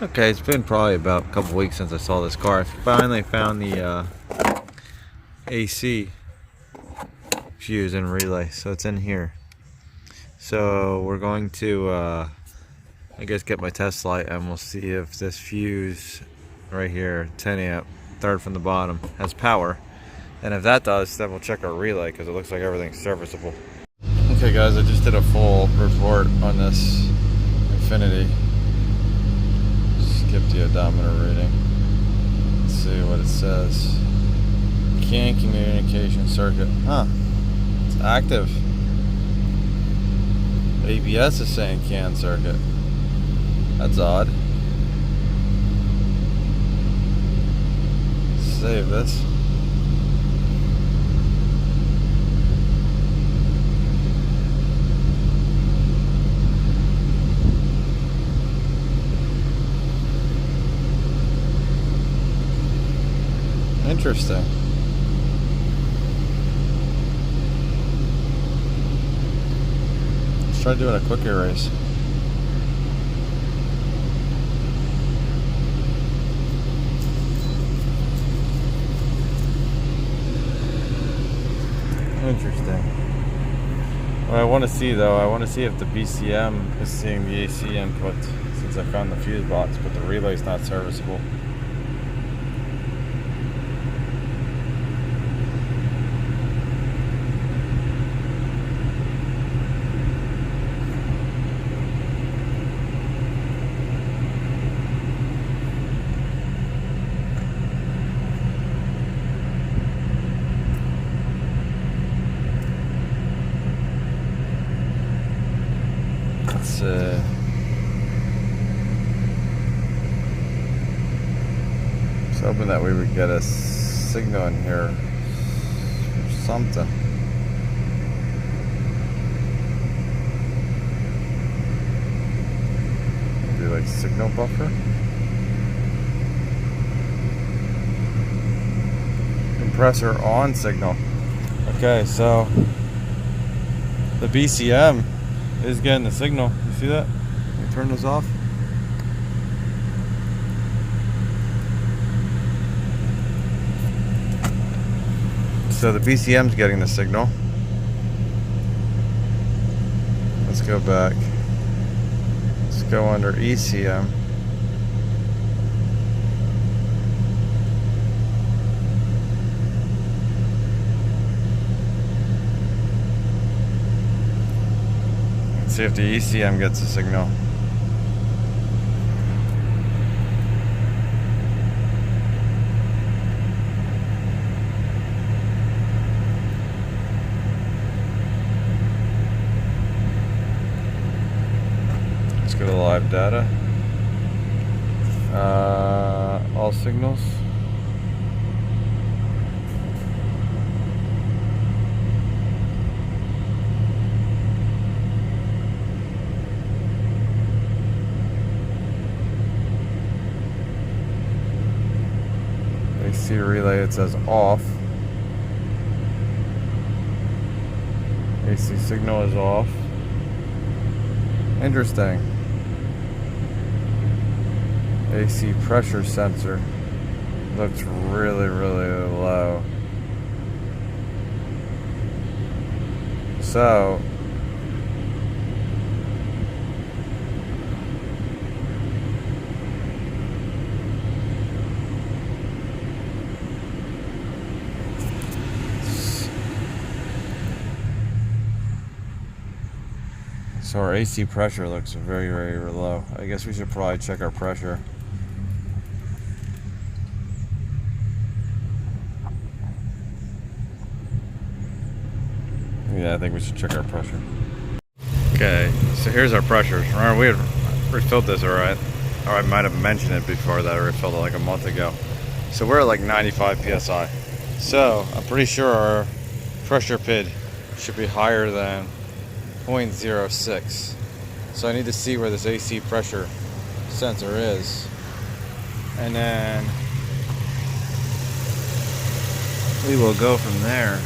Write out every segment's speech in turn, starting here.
Okay, it's been probably about a couple weeks since I saw this car. I finally found the AC fuse and relay, so it's in here. So we're going to, I guess, get my test light and we'll see if this fuse right here, 10 amp, third from the bottom, has power. And if that does, then we'll check our relay because it looks like everything's serviceable. Okay guys, I just did a full report on this Infinity. Skip the odometer reading. Let's see what it says. CAN communication circuit. Huh. It's active. ABS is saying CAN circuit. That's odd. Save this. Interesting. Let's try doing a quick erase. Interesting. What I want to see though, I want to see if the BCM is seeing the AC input since I found the fuse box, but the relay's not serviceable. I was hoping that we would get a signal in here or something. Maybe like signal buffer? Compressor on signal. Okay, so the BCM is getting the signal. You see that? Let me turn this off. So the BCM's getting the signal. Let's go back. Let's go under ECM. Let's see if the ECM gets the signal. Go to live data. All signals. AC relay, it says off. AC signal is off. Interesting. AC pressure sensor looks really, really low. So our AC pressure looks very, very low. I guess we should probably check our pressure. Yeah, I think we should check our pressure. Okay, so here's our pressures. Remember, we had refilled this, alright? Or I might have mentioned it before that I refilled it like a month ago. So we're at like 95 psi. So I'm pretty sure our pressure pid should be higher than 0.06. So I need to see where this AC pressure sensor is. And then we will go from there.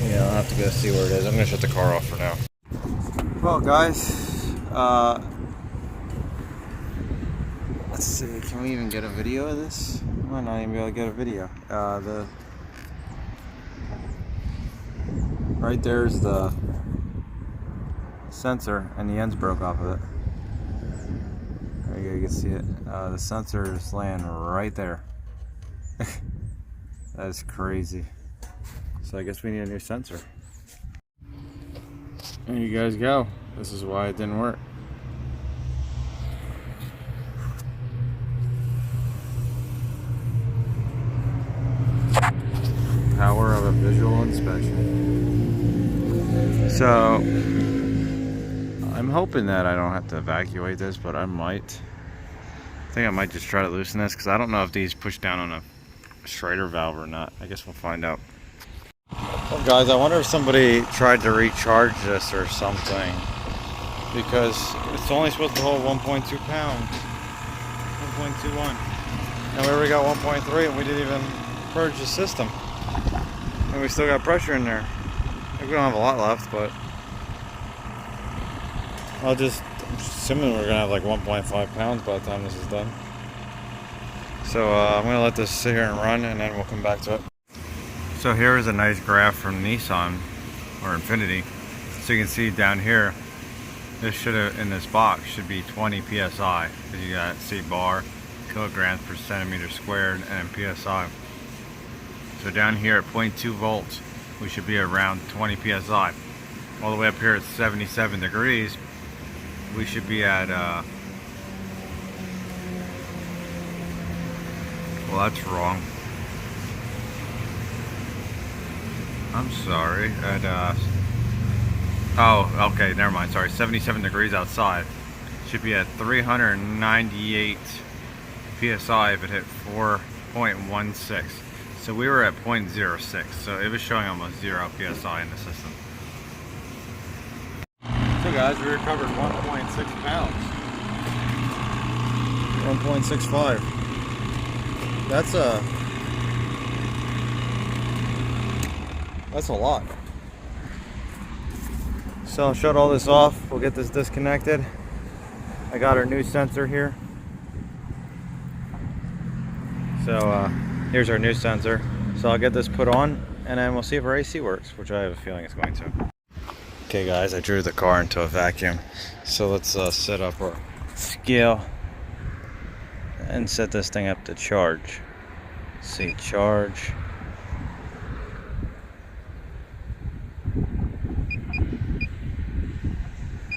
Yeah, I'll have have to go see where it is. I'm gonna shut the car off for now. Well, guys, let's see. Can we even get a video of this? I might not even be able to get a video. Right there's the sensor, and the ends broke off of it. There you go. You can see it. The sensor is laying right there. That is crazy. So I guess we need a new sensor. There you guys go. This is why it didn't work. Power of a visual inspection. So I'm hoping that I don't have to evacuate this, but I might. I think I might just try to loosen this because I don't know if these push down on a Schrader valve or not. I guess we'll find out. Well, guys, I wonder if somebody tried to recharge this or something, because it's only supposed to hold 1.2 pounds, 1.21. And we already got 1.3, and we didn't even purge the system, and we still got pressure in there. We don't have a lot left, but I'm just assuming we're gonna have like 1.5 pounds by the time this is done. So I'm gonna let this sit here and run, and then we'll come back to it. So here is a nice graph from Nissan or Infinity. So you can see down here, this should have, in this box, should be 20 psi, because you got seat bar, kilograms per centimeter squared, and psi. So down here at 0.2 volts, we should be around 20 psi. All the way up here at 77 degrees, we should be at well, that's wrong. I'm sorry. At oh, okay, never mind. Sorry, 77 degrees outside. Should be at 398 psi if it hit 4.16. So we were at 0.06. So it was showing almost 0 psi in the system. So guys, we recovered 1.6 pounds. 1.65. That's a lot. So I'll shut all this off. We'll get this disconnected. I got our new sensor here. So here's our new sensor. So I'll get this put on, and then we'll see if our AC works, which I have a feeling it's going to. Okay guys, I drew the car into a vacuum. So let's set up our scale and set this thing up to charge. See, charge.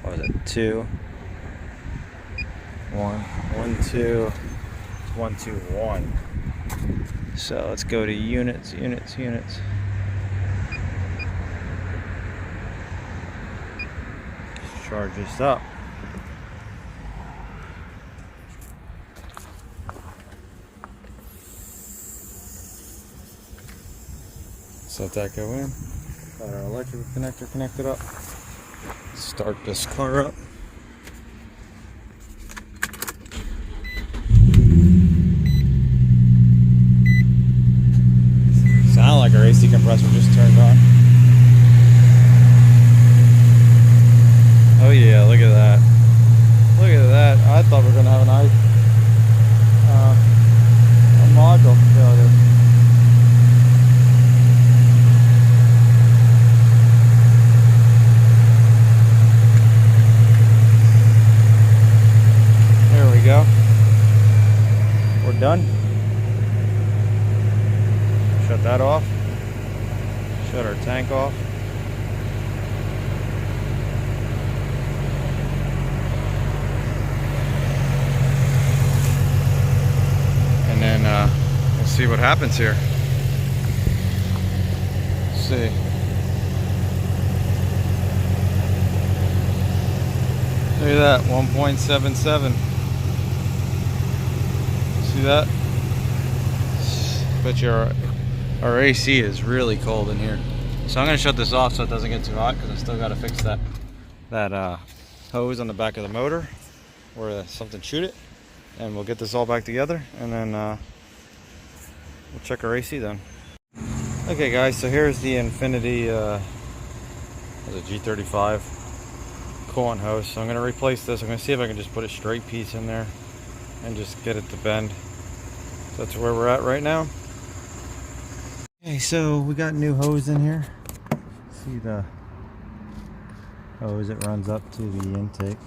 What was it? 2, 1, 1, 2, 1, 2, 1. So let's go to units, units, units. Charge this up. Let that go in. Got our electrical connector connected up. Start this car up. Sound like our AC compressor just turned on. Oh yeah, look at that. Look at that. I thought we were gonna have a module failure. Go. We're done. Shut that off. Shut our tank off. And then we'll see what happens here. Let's see. Look at that, 1.77. See that? But our AC is really cold in here. So I'm gonna shut this off so it doesn't get too hot, because I still gotta fix that hose on the back of the motor where something chewed it. And we'll get this all back together, and then we'll check our AC then. Okay guys, so here's the Infinity There's a G35 coolant hose. So I'm going to replace this. I'm going to see if I can just put a straight piece in there and just get it to bend. So that's where we're at right now. Okay, so we got new hose in here. See the hose, it runs up to the intake.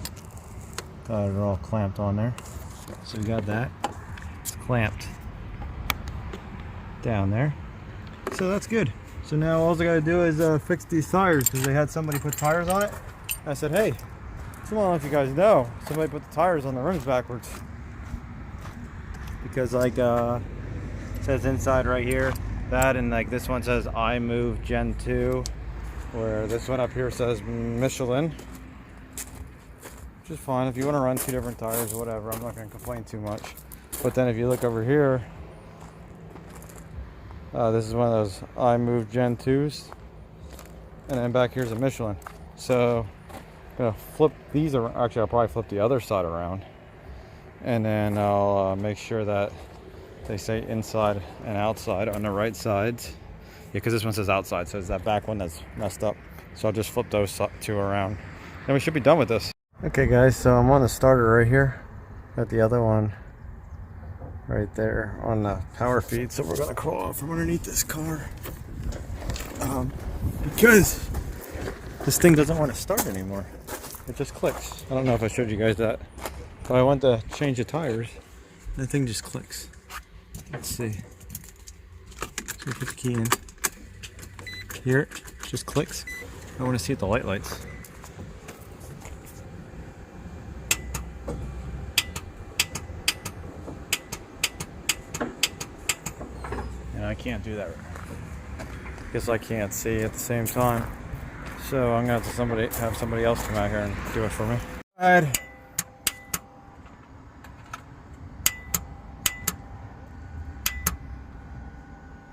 Got it all clamped on there. So we got that. It's clamped down there. So that's good. So now all I gotta do is fix these tires, because they had somebody put tires on it. I said, hey, come on, if you guys know, somebody put the tires on the rims backwards. Because like it says inside right here, that, and like this one says I Move Gen 2, where this one up here says Michelin. Which is fine if you want to run two different tires or whatever. I'm not going to complain too much. But then if you look over here, this is one of those I Move Gen 2s, and then back here's a Michelin. So I'm going to flip these around. Actually, I'll probably flip the other side around, and then I'll make sure that they say inside and outside on the right sides. Yeah, because this one says outside, so it's that back one that's messed up. So I'll just flip those two around, and we should be done with this. Okay guys, so I'm on the starter right here. Got the other one right there on the power feed. So we're gonna crawl out from underneath this car because this thing doesn't want to start anymore. It just clicks. I don't know if I showed you guys that. But I went to change the tires, the thing just clicks. Let's see. So we put the key in. Hear it? Just clicks. I want to see if the light lights. And I can't do that. Guess I can't see at the same time. So I'm gonna have somebody else come out here and do it for me. Alright.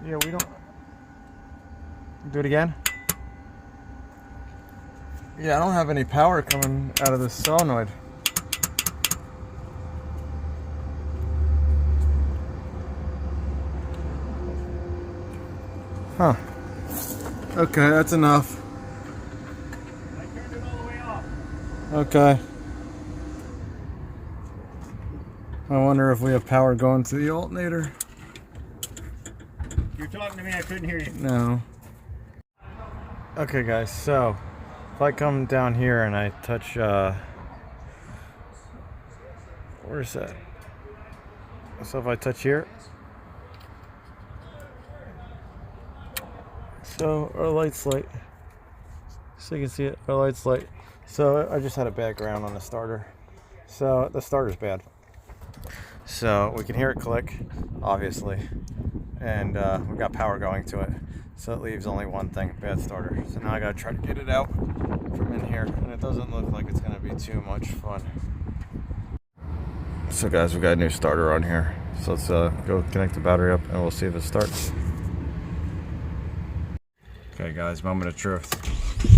Yeah, we don't do it again. Yeah, I don't have any power coming out of this solenoid. Huh. Okay, that's enough. I turned it all the way off. Okay. I wonder if we have power going to the alternator. You're talking to me, I couldn't hear you. No. Okay guys, so if I come down here and I touch where's that? So if I touch here, so our light's light. So you can see it, our light's light. So I just had a bad ground on the starter. So the starter's bad. So we can hear it click, obviously. And we got power going to it. So it leaves only one thing, bad starter. So now I gotta try to get it out from in here. And it doesn't look like it's gonna be too much fun. So guys, we got a new starter on here. So let's go connect the battery up and we'll see if it starts. Okay guys, moment of truth.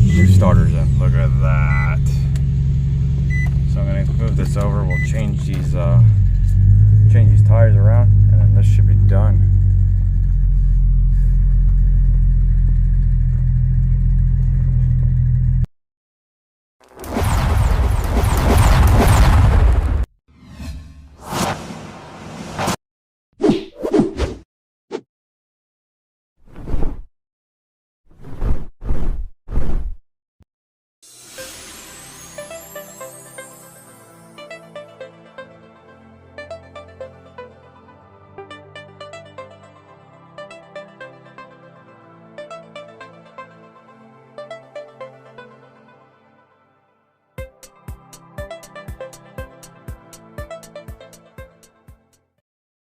New starter's in, look at that. So I'm gonna move this over, we'll change these tires around, and then this should be done.